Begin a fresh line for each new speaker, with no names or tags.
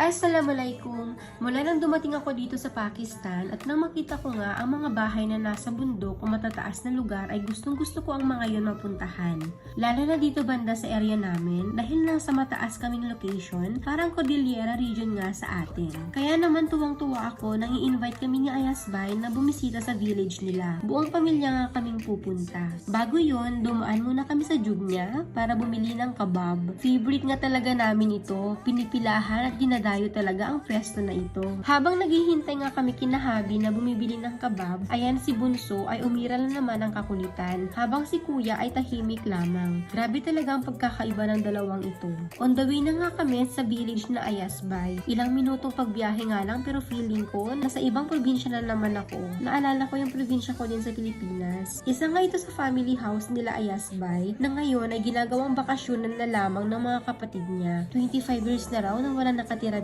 Assalamualaikum! Mula nang dumating ako dito sa Pakistan at nang makita ko nga ang mga bahay na nasa bundok o matataas na lugar ay gustong gusto ko ang mga yon mapuntahan. Lalo na dito banda sa area namin dahil nasa mataas kaming location, parang Cordillera region nga sa atin. Kaya naman tuwang-tuwa ako nang i-invite kami ni Ayasbay na bumisita sa village nila. Buong pamilya nga kaming pupunta. Bago yon, dumaan muna kami sa Jugnya para bumili ng kebab. Favorite nga talaga namin ito, pinipilahan at ginadayo talaga ang pwesto na ito. Habang naghihintay nga kami kinahabi na bumibili ng kebab, ayan si Bunso ay umiral na naman ang kakulitan, habang si Kuya ay tahimik lamang. Grabe talaga ang pagkakaiba ng dalawang ito. On the way na nga kami sa village na Ayasbay. Ilang minutong pagbiyahe nga lang pero feeling ko nasa ibang probinsya na naman ako. Naalala ko yung probinsya ko din sa Pilipinas. Isa nga ito sa family house nila Ayasbay na ngayon ay ginagawang bakasyonan na lamang ng mga kapatid niya. 25 years na raw nang wala nakatira